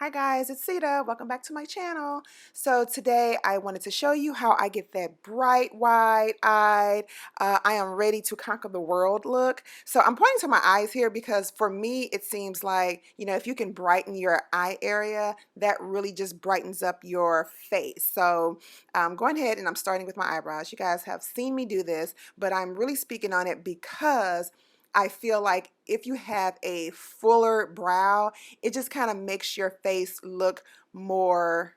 Hi guys, it's Sita. Welcome back to my channel. So today I wanted to show you how I get that bright, wide-eyed, I am ready to conquer the world look. So I'm pointing to my eyes here because for me it seems like, if you can brighten your eye area, that really just brightens up your face. So I'm going ahead and I'm starting with my eyebrows. You guys have seen me do this, but I'm really speaking on it because I feel like if you have a fuller brow, it just kind of makes your face look more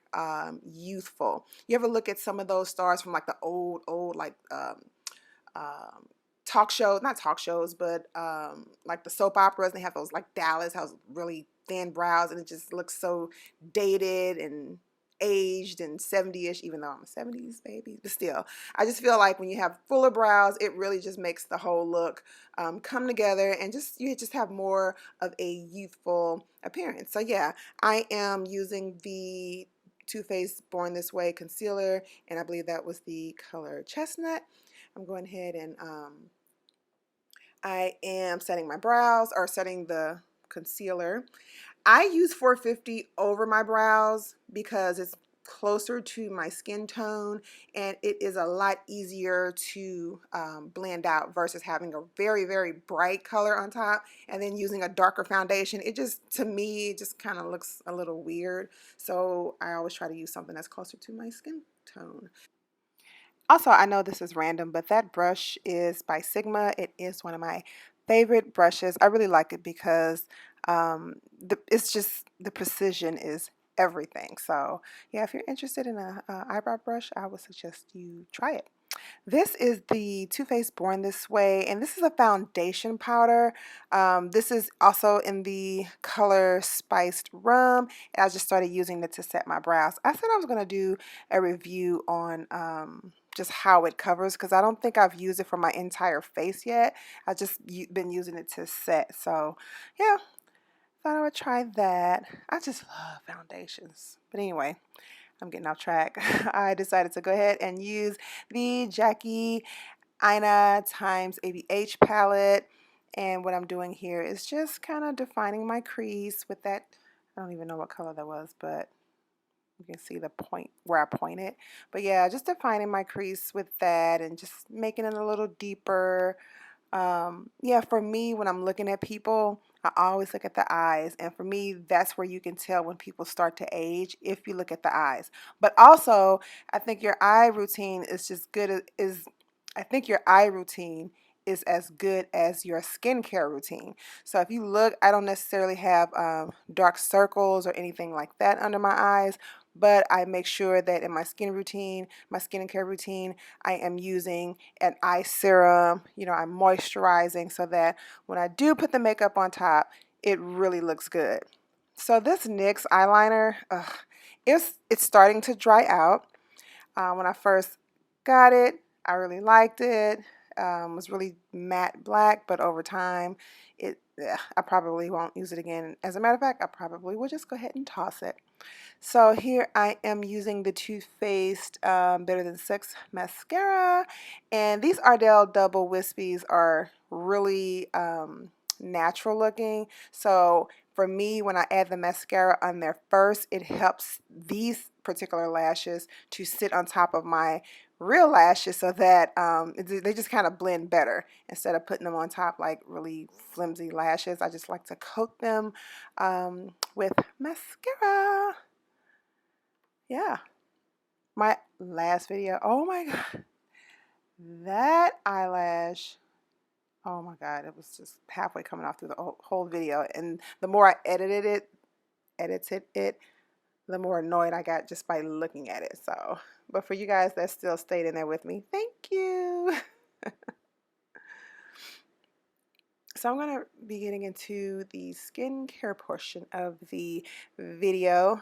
youthful. You ever look at some of those stars from like the old like um, talk shows, not talk shows, but like the soap operas, they have those like Dallas has really thin brows and it just looks so dated and aged and 70-ish, even though I'm a 70s baby, but still I just feel like when you have fuller brows, it really just makes the whole look come together, and you just have more of a youthful appearance. So yeah, I am using the Too Faced Born This Way concealer, and I believe that was the color Chestnut. I'm going ahead and I am setting my brows, or setting the concealer. I use 450 over my brows because it's closer to my skin tone and it is a lot easier to blend out versus having a very bright color on top and then using a darker foundation. It just, to me, it just kind of looks a little weird. So I always try to use something that's closer to my skin tone. Also, I know this is random, but that brush is by Sigma. It is one of my favorite brushes. I really like it because it's just, the precision is everything. So yeah, if you're interested in a eyebrow brush, I would suggest you try it. This is the Too Faced Born This Way, and this is a foundation powder. This is also in the color Spiced Rum, and I just started using it to set my brows. I said I was going to do a review on just how it covers, because I don't think I've used it for my entire face yet. I've just been using it to set. So yeah, thought I would try that. I just love foundations. But anyway, I'm getting off track. I decided to go ahead and use the Jackie Aina times ABH palette. And what I'm doing here is just kind of defining my crease with that. I don't even know what color that was, but you can see the point where I pointed. But yeah, just defining my crease with that and just making it a little deeper. Yeah, for me, when I'm looking at people, I always look at the eyes, and for me, that's where you can tell when people start to age, if you look at the eyes. But also, I think your eye routine is just good is I think your eye routine is as good as your skincare routine. So if you look, I don't necessarily have dark circles or anything like that under my eyes, but I make sure that in my skincare routine, I am using an eye serum. I'm moisturizing so that when I do put the makeup on top, it really looks good. So this NYX eyeliner, it's starting to dry out. When I first got it, I really liked it. Was really matte black, but over time, I probably won't use it again. As a matter of fact, I probably will just go ahead and toss it. So here I am using the Too Faced Better Than Sex mascara, and these Ardell double wispies are really natural looking. So for me, when I add the mascara on there first, it helps these particular lashes to sit on top of my real lashes so that they just kind of blend better. Instead of putting them on top like really flimsy lashes, I just like to coat them with mascara. Yeah, my last video, oh my god, that eyelash, oh my god, it was just halfway coming off through the whole video, and the more I edited it, the more annoyed I got just by looking at it. So, but for you guys that still stayed in there with me, thank you. So I'm going to be getting into the skincare portion of the video.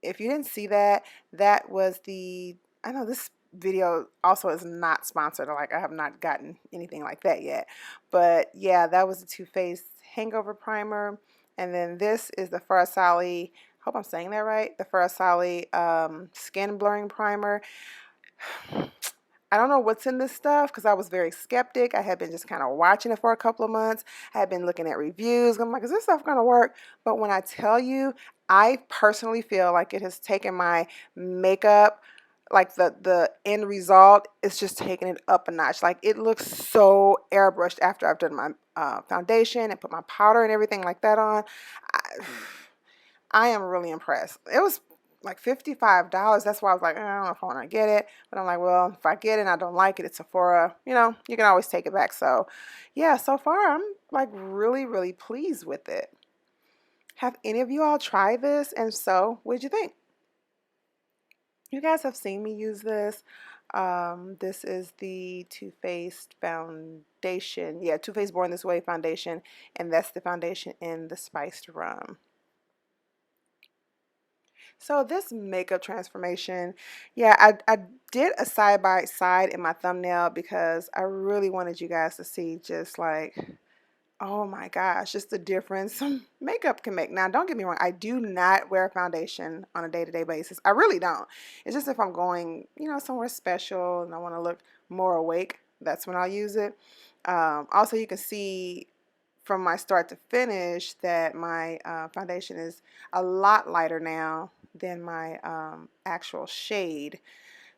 If you didn't see that, that was I know this video also is not sponsored, like I have not gotten anything like that yet, but yeah, that was the Too Faced Hangover Primer, and then this is the Farsali, hope I'm saying that right, the Farsali Skin Blurring Primer. I don't know what's in this stuff because I was very skeptic. I had been just kind of watching it for a couple of months. I had been looking at reviews. I'm like, is this stuff going to work? But when I tell you, I personally feel like it has taken my makeup, like the end result is just taking it up a notch. Like it looks so airbrushed after I've done my foundation and put my powder and everything like that on. I, I am really impressed. It was like $55. That's why I was like, I don't know if I want to get it. But I'm like, well, if I get it and I don't like it, it's Sephora. You know, you can always take it back. So yeah, so far I'm like really, really pleased with it. Have any of you all tried this? And so, what did you think? You guys have seen me use this. This is the Too Faced foundation. Yeah, Too Faced Born This Way foundation. And that's the foundation in the Spiced Rum. So this makeup transformation, yeah, I did a side by side in my thumbnail because I really wanted you guys to see just like, oh my gosh, just the difference some makeup can make. Now, don't get me wrong, I do not wear foundation on a day-to-day basis. I really don't. It's just if I'm going, you know, somewhere special and I want to look more awake, that's when I'll use it. Also, you can see from my start to finish that my foundation is a lot lighter now than my actual shade.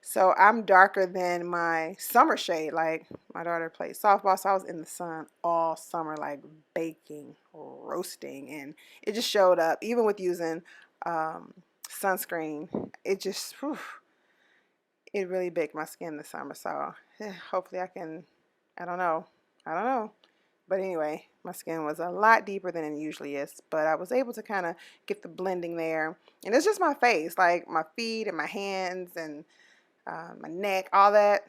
So I'm darker than my summer shade. Like my daughter played softball, so I was in the sun all summer, like baking, roasting, and it just showed up. Even with using sunscreen, it just, whew, it really baked my skin this summer. So hopefully I can, I don't know. I don't know. But anyway, my skin was a lot deeper than it usually is, but I was able to kind of get the blending there. And it's just my face, like my feet and my hands and my neck, all that.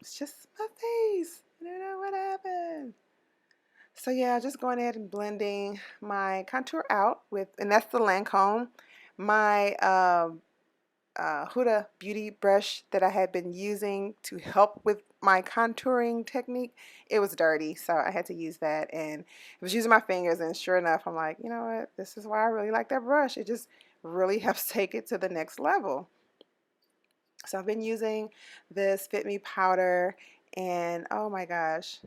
It's just my face. I don't know what happened. So yeah, just going ahead and blending my contour out with, and that's the Lancome. My Huda Beauty brush that I had been using to help with my contouring technique, it was dirty, so I had to use that, and I was using my fingers, and sure enough, I'm like, you know what, this is why I really like that brush. It just really helps take it to the next level. So I've been using this Fit Me powder, and oh my gosh,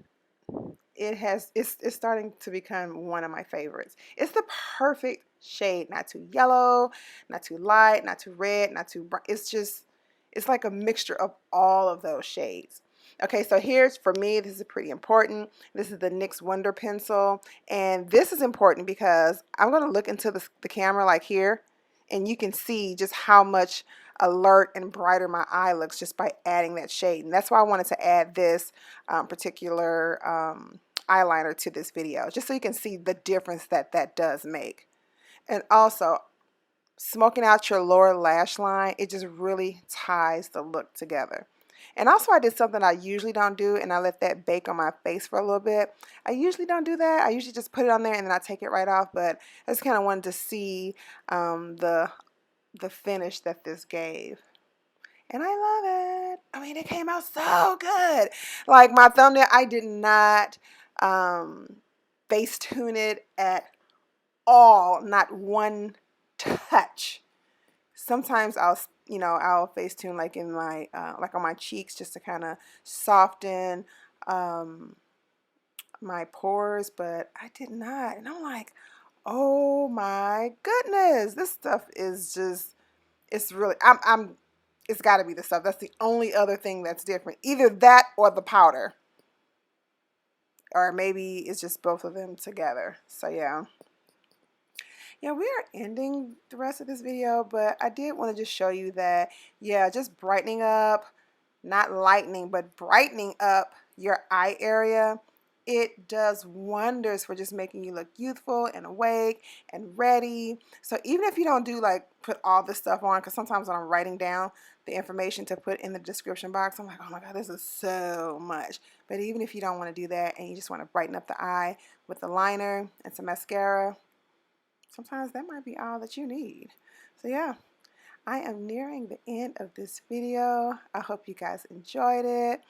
it's starting to become one of my favorites. It's the perfect shade, not too yellow, not too light, not too red, not too bright. It's like a mixture of all of those shades. Okay, so here's, for me, this is pretty important. This is the NYX Wonder Pencil, and this is important because I'm going to look into the camera like here, and you can see just how much alert and brighter my eye looks just by adding that shade. And that's why I wanted to add this particular eyeliner to this video, just so you can see the difference that that does make. And also, smoking out your lower lash line, it just really ties the look together. And also I did something I usually don't do, and I let that bake on my face for a little bit. I usually don't do that. I usually just put it on there and then I take it right off, but I just kind of wanted to see the finish that this gave. And I love it. I mean, it came out so good. Like my thumbnail, I did not face tune it at all, not one touch. Sometimes I'll face tune like in my like on my cheeks just to kind of soften um, my pores, but I did not. And I'm like, oh my goodness, this stuff is just, it's really, it's got to be the stuff. That's the only other thing that's different. Either that or the powder, or maybe it's just both of them together. So yeah. Yeah, we are ending the rest of this video, but I did want to just show you that, yeah, just brightening up, not lightening, but brightening up your eye area, it does wonders for just making you look youthful and awake and ready. So even if you don't do like put all this stuff on, because sometimes when I'm writing down the information to put in the description box, I'm like, oh my God, this is so much. But even if you don't want to do that and you just want to brighten up the eye with the liner and some mascara, sometimes that might be all that you need. So yeah, I am nearing the end of this video. I hope you guys enjoyed it.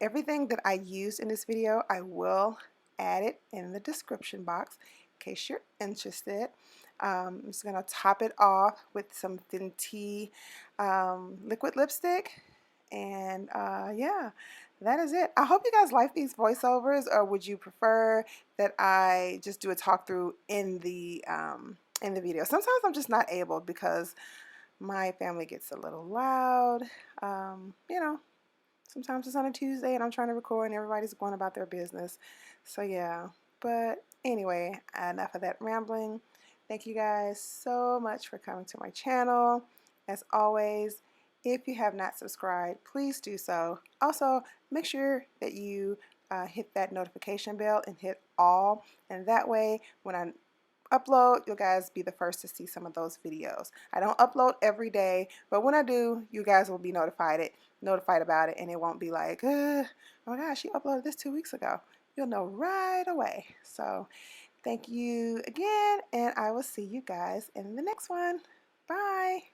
Everything that I used in this video, I will add it in the description box in case you're interested. I'm just going to top it off with some Fenty liquid lipstick. And yeah, that is it. I hope you guys like these voiceovers, or would you prefer that I just do a talk through in the in the video. Sometimes I'm just not able because my family gets a little loud. You know, sometimes it's on a Tuesday and I'm trying to record and everybody's going about their business. So yeah, but anyway, enough of that rambling. Thank you guys so much for coming to my channel. As always, if you have not subscribed, please do so. Also, make sure that you hit that notification bell and hit all, and that way when I upload, you'll guys be the first to see some of those videos. I don't upload every day, but when I do, you guys will be notified about it, and it won't be like, oh my gosh, she uploaded this 2 weeks ago. You'll know right away. So thank you again, and I will see you guys in the next one. Bye.